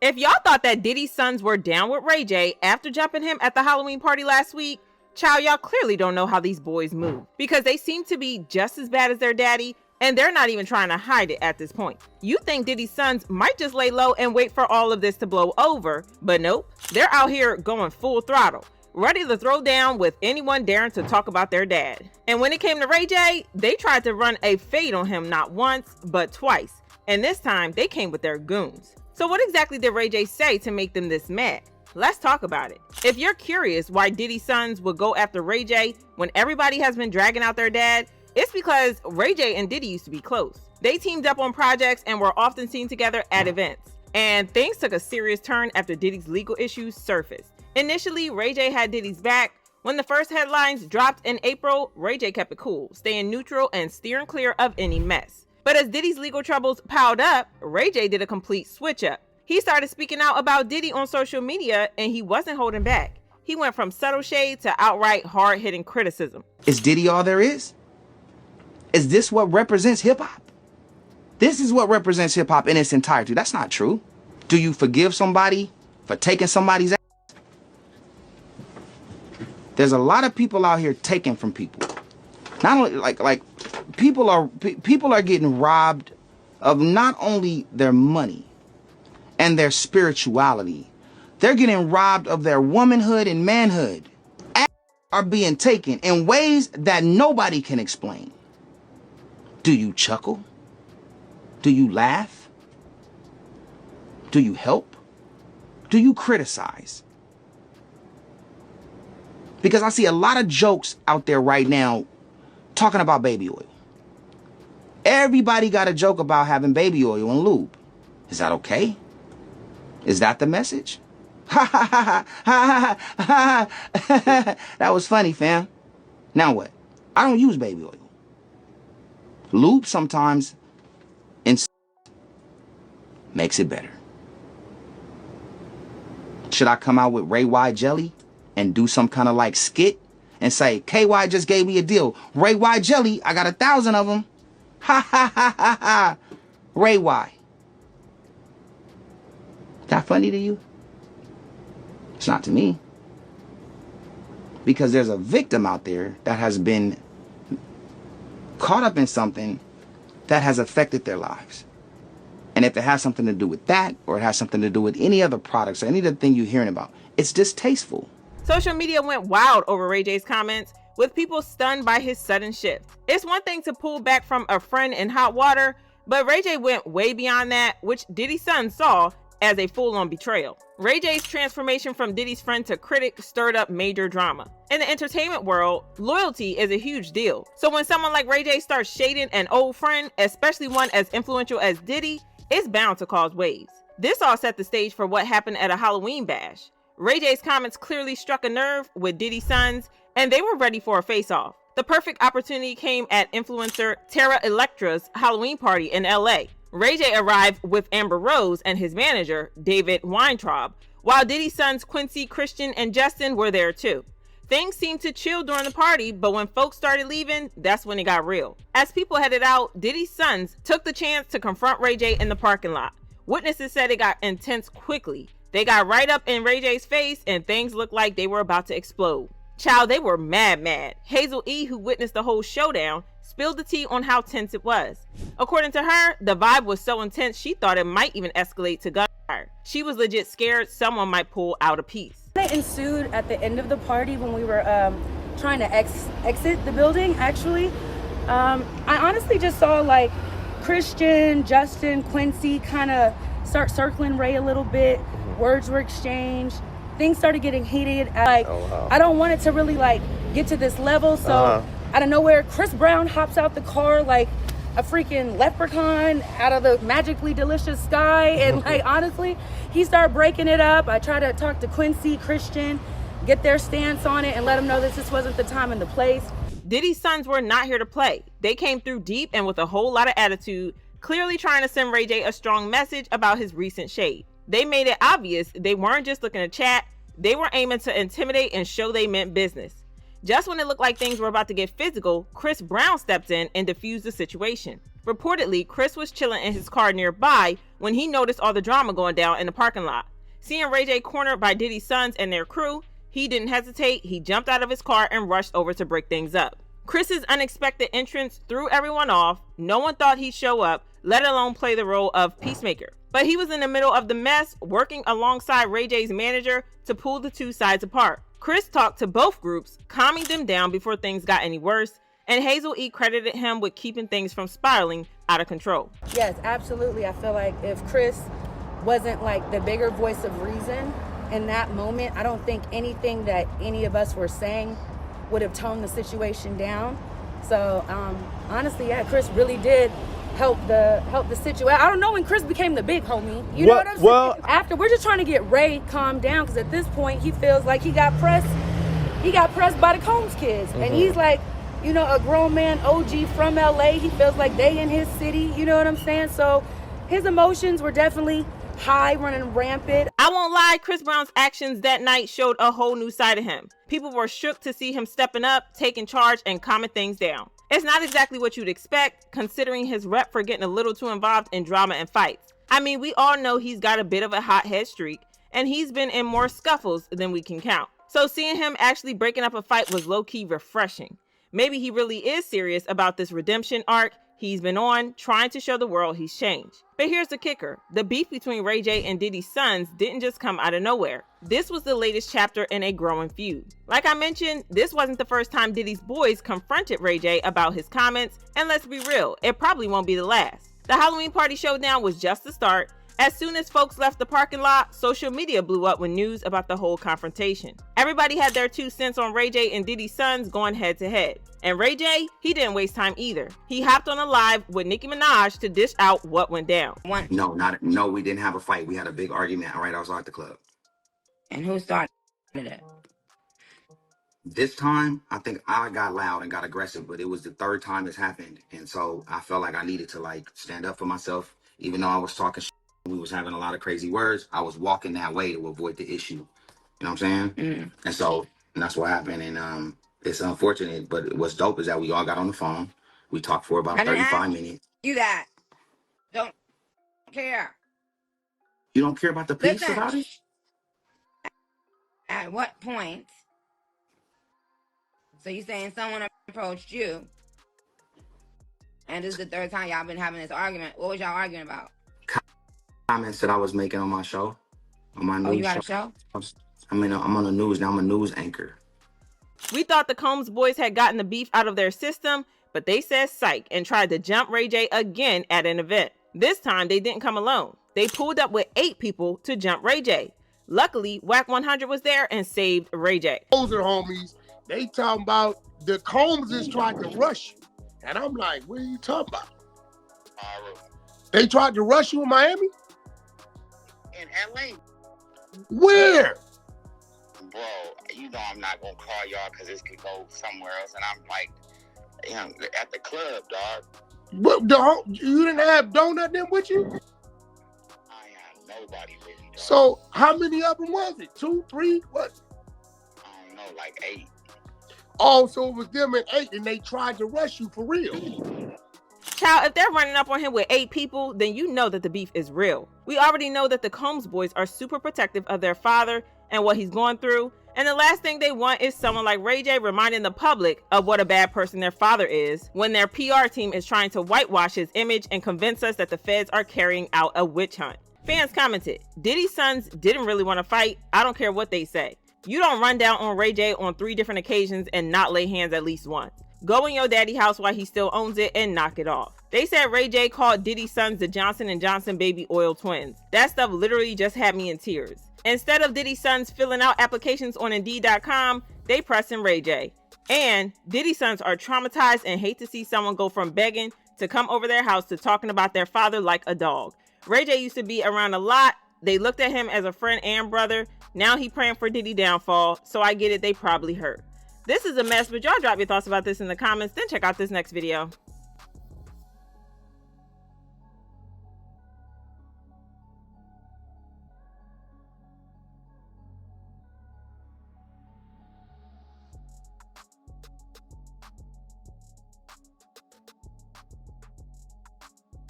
If y'all thought that Diddy's sons were down with Ray J after jumping him at the Halloween party last week, child, y'all clearly don't know how these boys move, because they seem to be just as bad as their daddy, and they're not even trying to hide it at this point. You think Diddy's sons might just lay low and wait for all of this to blow over, but nope, they're out here going full throttle, ready to throw down with anyone daring to talk about their dad. And when it came to Ray J, they tried to run a fade on him not once, but twice, and this time they came with their goons. So what exactly did Ray J say to make them this mad? Let's talk about it. If you're curious why Diddy's sons would go after Ray J when everybody has been dragging out their dad, it's because Ray J and Diddy used to be close. They teamed up on projects and were often seen together at events. And things took a serious turn after Diddy's legal issues surfaced. Initially, Ray J had Diddy's back. When the first headlines dropped in April, Ray J kept it cool, staying neutral and steering clear of any mess. But as Diddy's legal troubles piled up, Ray J did a complete switch up. He started speaking out about Diddy on social media, and he wasn't holding back. He went from subtle shade to outright hard-hitting criticism. Is Diddy all there is? Is this what represents hip-hop? This is what represents hip-hop in its entirety. That's not true. Do you forgive somebody for taking somebody's ass? There's a lot of people out here taking from people. Not only like people are getting robbed of not only their money and their spirituality. They're getting robbed of their womanhood and manhood. Are being taken in ways that nobody can explain. Do you chuckle? Do you laugh? Do you help? Do you criticize? Because I see a lot of jokes out there right now talking about baby oil. Everybody got a joke about having baby oil and lube. Is that okay? Is that the message? Ha ha ha ha ha ha. That was funny, fam. Now what? I don't use baby oil. Lube sometimes and makes it better. Should I come out with Ray Y jelly and do some kind of like skit and say, KY just gave me a deal. Ray Y jelly, I got 1,000 of them. Ha ha ha ha ha. Ray Y. That funny to you? It's not to me. Because there's a victim out there that has been caught up in something that has affected their lives. And if it has something to do with that, or it has something to do with any other products or any other thing you're hearing about, it's distasteful. Social media went wild over Ray J's comments, with people stunned by his sudden shift. It's one thing to pull back from a friend in hot water, but Ray J went way beyond that, which Diddy's son saw as a full-on betrayal. Ray J's transformation from Diddy's friend to critic stirred up major drama. In the entertainment world, loyalty is a huge deal. So when someone like Ray J starts shading an old friend, especially one as influential as Diddy, it's bound to cause waves. This all set the stage for what happened at a Halloween bash. Ray J's comments clearly struck a nerve with Diddy's sons, and they were ready for a face-off. The perfect opportunity came at influencer Tara Electra's Halloween party in LA. Ray J arrived with Amber Rose and his manager, David Weintraub, while Diddy's sons Quincy, Christian, and Justin were there too. Things seemed to chill during the party, but when folks started leaving, that's when it got real. As people headed out, Diddy's sons took the chance to confront Ray J in the parking lot. Witnesses said it got intense quickly. They got right up in Ray J's face and things looked like they were about to explode. Child, they were mad. Hazel E., who witnessed the whole showdown, spilled the tea on how tense it was. According to her, the vibe was so intense she thought it might even escalate to gunfire. She was legit scared someone might pull out a piece. It ensued at the end of the party when we were trying to exit the building, actually. I honestly just saw like Christian, Justin, Quincy kind of start circling Ray a little bit. Words were exchanged. Things started getting heated. I don't want it to really like get to this level, so out of nowhere, Chris Brown hops out the car like a freaking leprechaun out of the magically delicious sky, and like honestly, he started breaking it up. I tried to talk to Quincy, Christian, get their stance on it, and let them know that this wasn't the time and the place. Diddy's sons were not here to play. They came through deep and with a whole lot of attitude, clearly trying to send Ray J a strong message about his recent shade. They made it obvious they weren't just looking to chat, they were aiming to intimidate and show they meant business. Just when it looked like things were about to get physical, Chris Brown stepped in and diffused the situation. Reportedly, Chris was chilling in his car nearby when he noticed all the drama going down in the parking lot. Seeing Ray J cornered by Diddy's sons and their crew, he didn't hesitate. He jumped out of his car and rushed over to break things up. Chris's unexpected entrance threw everyone off. No one thought he'd show up, let alone play the role of peacemaker. But he was in the middle of the mess, working alongside Ray J's manager to pull the two sides apart. Chris talked to both groups, calming them down before things got any worse, and Hazel E credited him with keeping things from spiraling out of control. Yes, absolutely. I feel like if Chris wasn't like the bigger voice of reason in that moment, I don't think anything that any of us were saying would have toned the situation down. So honestly, yeah, Chris really did help the situation. I don't know when Chris became the big homie. You know what I'm saying? After, we're just trying to get Ray calmed down, because at this point he feels like he got pressed by the Combs kids. And he's like, you know, a grown man, OG from LA. He feels like they in his city, you know what I'm saying? So his emotions were definitely high, running rampant. I won't lie, Chris Brown's actions that night showed a whole new side of him. People were shook to see him stepping up, taking charge, and calming things down. It's not exactly what you'd expect, considering his rep for getting a little too involved in drama and fights. I mean, we all know he's got a bit of a hothead streak, and he's been in more scuffles than we can count. So seeing him actually breaking up a fight was low-key refreshing. Maybe he really is serious about this redemption arc he's been on, trying to show the world he's changed. But here's the kicker. The beef between Ray J and Diddy's sons didn't just come out of nowhere. This was the latest chapter in a growing feud. Like I mentioned, this wasn't the first time Diddy's boys confronted Ray J about his comments, and let's be real, it probably won't be the last. The Halloween party showdown was just the start. As soon as folks left the parking lot, social media blew up with news about the whole confrontation. Everybody had their 2 cents on Ray J and Diddy's sons going head to head. And Ray J, he didn't waste time either. He hopped on a live with Nicki Minaj to dish out what went down. No, we didn't have a fight. We had a big argument right outside the club. And who started it? This time, I think I got loud and got aggressive, but it was the third time this happened. And so I felt like I needed to like stand up for myself. Even though I was talking shit, we was having a lot of crazy words, I was walking that way to avoid the issue. You know what I'm saying? And that's what happened. And it's unfortunate, but what's dope is that we all got on the phone. We talked for about 35 minutes. You that don't care. You don't care about the piece about it? At what point? So you saying someone approached you, and this is the third time y'all been having this argument. What was y'all arguing about? Comments that I was making on my show, on my news. Oh, you got a show? I'm on the news now. I'm a news anchor. We thought the Combs boys had gotten the beef out of their system, but they said psych and tried to jump Ray J again at an event. This time they didn't come alone. They pulled up with 8 people to jump Ray J. Luckily, Wack 100 was there and saved Ray J. Those are homies. They talking about the Combs tried to rush you. And I'm like, what are you talking about? They tried to rush you in Miami? In LA. Where? Bro, you know I'm not gonna call y'all because this could go somewhere else. And I'm like, you know, at the club, dog. But you didn't have Donut then with you? I ain't have nobody with me, dog. So how many of them was it? 2, 3? What? I don't know, like 8. Oh, so it was them and 8 and they tried to rush you for real. Child, if they're running up on him with 8 people, then you know that the beef is real. We already know that the Combs boys are super protective of their father and what he's going through. And the last thing they want is someone like Ray J reminding the public of what a bad person their father is when their PR team is trying to whitewash his image and convince us that the feds are carrying out a witch hunt. Fans commented, Diddy's sons didn't really want to fight. I don't care what they say. You don't run down on Ray J on 3 different occasions and not lay hands at least once. Go in your daddy house while he still owns it and knock it off. They said Ray J called Diddy's sons the Johnson & Johnson baby oil twins. That stuff literally just had me in tears. Instead of Diddy's sons filling out applications on Indeed.com, they pressing Ray J. And Diddy's sons are traumatized and hate to see someone go from begging to come over their house to talking about their father like a dog. Ray J used to be around a lot. They looked at him as a friend and brother. Now he praying for Diddy downfall, so I get it, they probably hurt. This is a mess, but y'all drop your thoughts about this in the comments, then check out this next video.